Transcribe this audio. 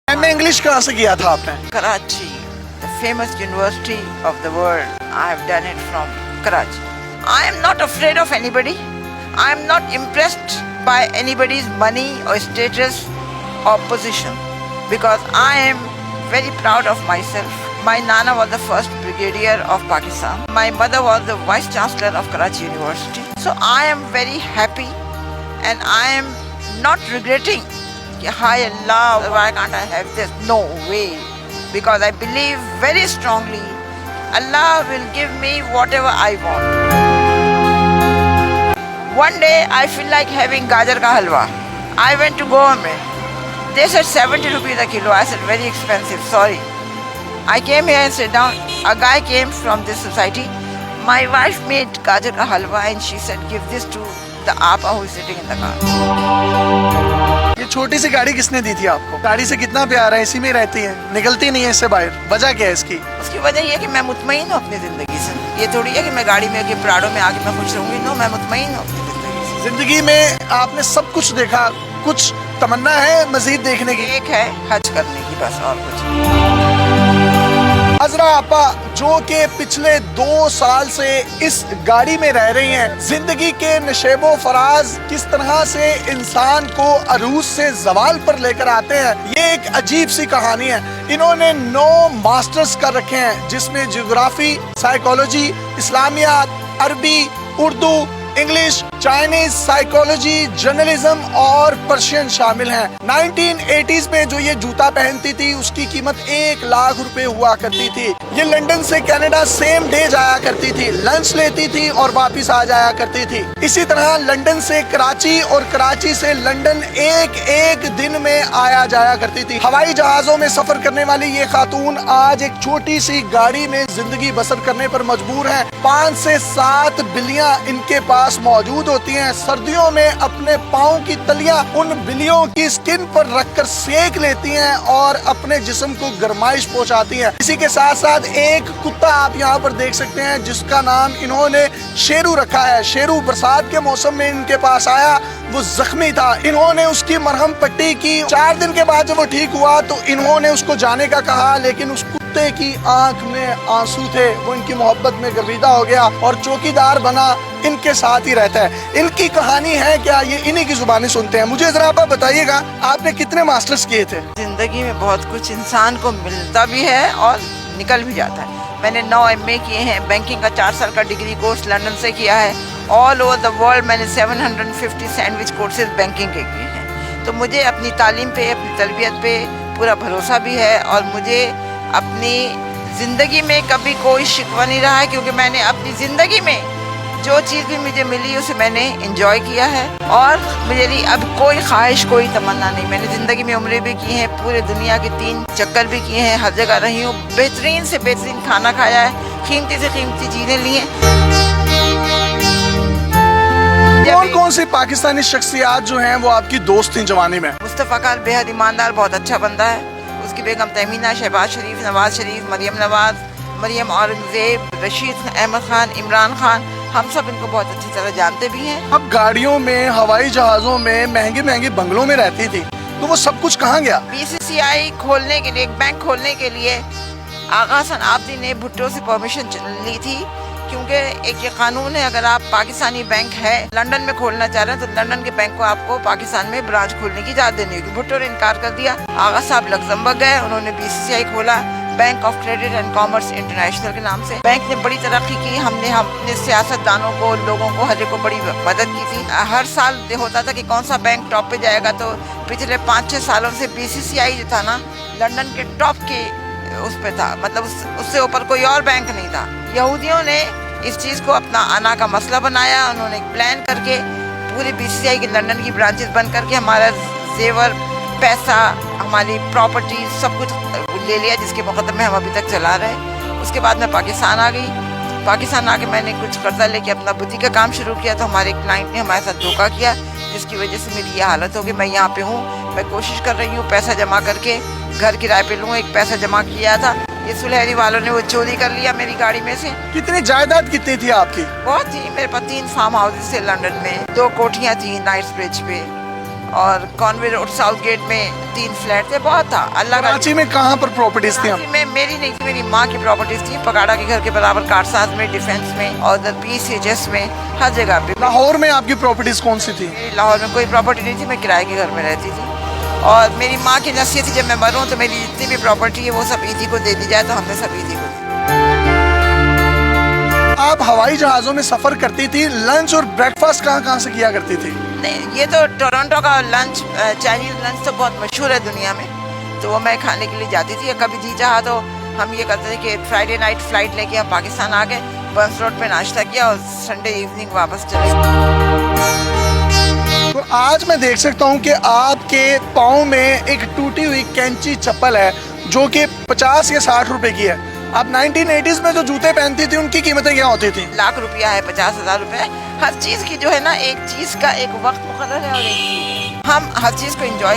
MA English कहाँ से किया था आपने? Karachi, the famous university of the world. I have done it from Karachi. I am not afraid of anybody. I am not impressed by anybody's money or status or position because I am very proud of myself. My Nana was the first brigadier of Pakistan. My mother was the vice chancellor of Karachi University. So I am very happy and I am not regretting. Hi Allah, why can't I have this? No way. Because I believe very strongly Allah will give me whatever I want. One day I feel like having gajar ka halwa. I went to Goa mein. They said 70 rupees a kilo. I said very expensive, sorry. I came here and sat down. A guy came from this society. My wife made gajar ka halwa and she said give this to the apa who is sitting in the car. ये छोटी सी गाड़ी किसने दी थी आपको? गाड़ी से कितना प्यार है, इसी में रहती है, निकलती नहीं है इससे बाहर। वजह क्या है इसकी? उसकी वजह ये है कि मैं मुतमईन हूँ अपनी जिंदगी से। ये थोड़ी है कि मैं गाड़ी में आके प्राडो में आके मैं खुश रहूंगी। नो, मैं मुतमईन हूँ अपनी जिंदगी से। जिंदगी में आपने सब कुछ देखा, कुछ तमन्ना है मजीद देखने की? एक है हज करने की, बस और कुछ। हजरा आपा जो कि पिछले 2 साल से इस गाड़ी में रह रही हैं, जिंदगी के नशेबो फराज किस तरह से इंसान को अरूज से जवाल पर लेकर आते हैं, ये एक अजीब सी कहानी है। इन्होंने 9 मास्टर्स कर रखे हैं जिसमें ज्योग्राफी, साइकोलॉजी, इस्लामियात, अरबी, Urdu, English, Chinese, psychology, journalism और पर्शियन शामिल हैं। 1980s में जो ये जूता पहनती थी उसकी कीमत 1 लाख रुपए हुआ करती थी। ये लंदन से कनाडा सेम डे जाया करती थी, लंच लेती थी और वापस आ जाया करती थी। इसी तरह लंदन से कराची और कराची से लंदन एक दिन में आया जाया करती थी। हवाई जहाजों में सफर करने वाली ये खातून आज एक छोटी सी गाड़ी में जिंदगी बसर करने पर मजबूर है। 5 से 7 बिल्लियां इनके पास मौजूद होती हैं। सर्दियों में अपने पाँव की तलियां उन बिल्लियों की स्किन पर रखकर सेक लेती हैं और अपने जिस्म को गर्माइश पहुंचाती हैं। इसी के साथ साथ एक कुत्ता आप यहाँ पर देख सकते हैं जिसका नाम इन्होंने शेरू रखा है। शेरू बरसात के मौसम में इनके पास आया, वो जख्मी था, इन्होंने उसकी मरहम पट्टी की। 4 दिन के बाद जब वो ठीक हुआ तो इन्होंने उसको जाने का कहा, लेकिन उस कुत्ते की आंख में आंसू थे। वो इनकी मोहब्बत में गर्विदा हो गया और चौकीदार बना, इनके साथ ही रहता है। इनकी कहानी है क्या, ये इन्हीं की जुबानी सुनते हैं। मुझे जरा आप बताइएगा, आपने कितने मास्टर्स किए थे? जिंदगी में बहुत कुछ इंसान को मिलता भी है और निकल भी जाता है। मैंने 9 MA किए हैं, बैंकिंग का 4 साल का डिग्री कोर्स लंदन से किया है। ऑल ओवर द वर्ल्ड मैंने 750 सैंडविच कोर्सेज बैंकिंग के किए हैं। तो मुझे अपनी तालीम पे, अपनी तरबियत पे पूरा भरोसा भी है और मुझे अपनी ज़िंदगी में कभी कोई शिकवा नहीं रहा है, क्योंकि मैंने अपनी ज़िंदगी में जो चीज़ भी मुझे मिली उसे मैंने एंजॉय किया है और मुझे अब कोई ख्वाहिश, कोई तमन्ना नहीं। मैंने ज़िंदगी में उम्रें भी की हैं, पूरे दुनिया के 3 चक्कर भी किए हैं, हर जगह रही हूँ, बेहतरीन से बेहतरीन खाना खाया है, कीमती से कीमती चीज़ें ली हैं। कौन सी पाकिस्तानी शख्सियात जो हैं वो आपकी दोस्त थी जवानी में? मुस्तफ़ा खान बेहद ईमानदार, बहुत अच्छा बंदा है। उसकी बेगम तहमीना, शहबाज शरीफ, नवाज शरीफ, मरियम नवाज, मरियम औरंगजेब, रशीद अहमद खान, इमरान खान, हम सब इनको बहुत अच्छी तरह जानते भी हैं। अब गाड़ियों में, हवाई जहाजों में, महंगे महंगे बंगलों में रहती थी, तो वो सब कुछ कहाँ गया? BCCI खोलने के लिए, एक बैंक खोलने के लिए आगा हसन आबदी ने भुट्टो से परमिशन ली थी, क्योंकि एक ये कानून है, अगर आप पाकिस्तानी बैंक है लंदन में खोलना चाह रहे हैं तो लंदन के बैंक को आपको पाकिस्तान में ब्रांच खोलने की इजाजत देनी होगी। भुट्टो ने इनकार कर दिया। आगा साहब लग्जमबर्ग गए, उन्होंने BCCI खोला, bank of credit and commerce international के नाम से। बैंक ने बड़ी तरक्की की, हमने अपने सियासतदानों को, लोगों को, हर एक को बड़ी मदद की थी। हर साल होता था कि कौन सा बैंक टॉप पे जाएगा, तो पिछले 5-6 सालों से BCCI जो था ना, लंदन के टॉप के उस पे था, मतलब उससे ऊपर कोई और बैंक नहीं था। यहूदियों ने इस चीज़ को अपना आना का मसला बनाया। उन्होंने एक प्लान करके पूरी BCCI की लंदन की ब्रांचेस बंद करके हमारा जेवर, पैसा, हमारी प्रॉपर्टी सब कुछ ले लिया, जिसके मुकदमे हम अभी तक चला रहे हैं। उसके बाद मैं पाकिस्तान आ गई। पाकिस्तान आके मैंने कुछ कर्जा लेके अपना बुटीक का काम शुरू किया, तो हमारे क्लाइंट ने हमारे साथ धोखा किया, जिसकी वजह से मेरी ये हालत होगी। मैं यहाँ पे हूँ, मैं कोशिश कर रही हूँ पैसा जमा करके घर किराए पे लूँ। एक पैसा जमा किया था, ये सुलहरी वालों ने वो चोरी कर लिया मेरी गाड़ी में से। कितनी जायदाद कितनी थी आपकी? बहुत थी, मेरे पास 3 फार्म हाउसेस थे लंदन में, 2 कोठियाँ थी नाइट्स ब्रिज पे और कॉन्वे रोड साउथ गेट में 3 फ्लैट थे, बहुत था। अल्लाह का कराची में कहाँ पर प्रॉपर्टीज थी? कराची में मेरी नहीं थी, मेरी माँ की प्रॉपर्टीज थी, पगाड़ा के घर के बराबर, कारसाज में, डिफेंस में और उधर PCHS में, हर जगह पे। लाहौर में आपकी प्रॉपर्टीज कौन सी थी? मेरी लाहौर में कोई प्रॉपर्टी नहीं थी, मैं किराए के घर में रहती थी। और मेरी माँ की नसीहत थी जब मैं मरूँ तो मेरी जितनी भी प्रॉपर्टी है वो सब ईदी को दे दी जाए, तो हमने सब ईदी को दी। आप हवाई जहाज़ों में सफ़र करती थी, लंच और ब्रेकफास्ट कहाँ से किया करती थी? नहीं, ये तो टोरंटो का लंच, चाइनीज लंच तो बहुत मशहूर है दुनिया में, तो वो मैं खाने के लिए जाती थी। कभी जी चाहा तो हम ये करते थे कि फ्राइडे नाइट फ्लाइट लेके हम पाकिस्तान आ गए, बर्न्स रोड पे नाश्ता किया और संडे इवनिंग वापस चले गए। तो आज मैं देख सकता हूँ कि आपके पाँव में एक टूटी हुई कैंची चप्पल है जो कि 50 या 60 रुपए की है। आप 1980s में जो जूते पहनती थी उनकी कीमतें क्या होती थी? लाख रुपया है, 50,000 रुपए। हर चीज़ की जो है ना, एक चीज़ का एक वक्त मुकर्रर है और एक हम हर चीज़ को एंजॉय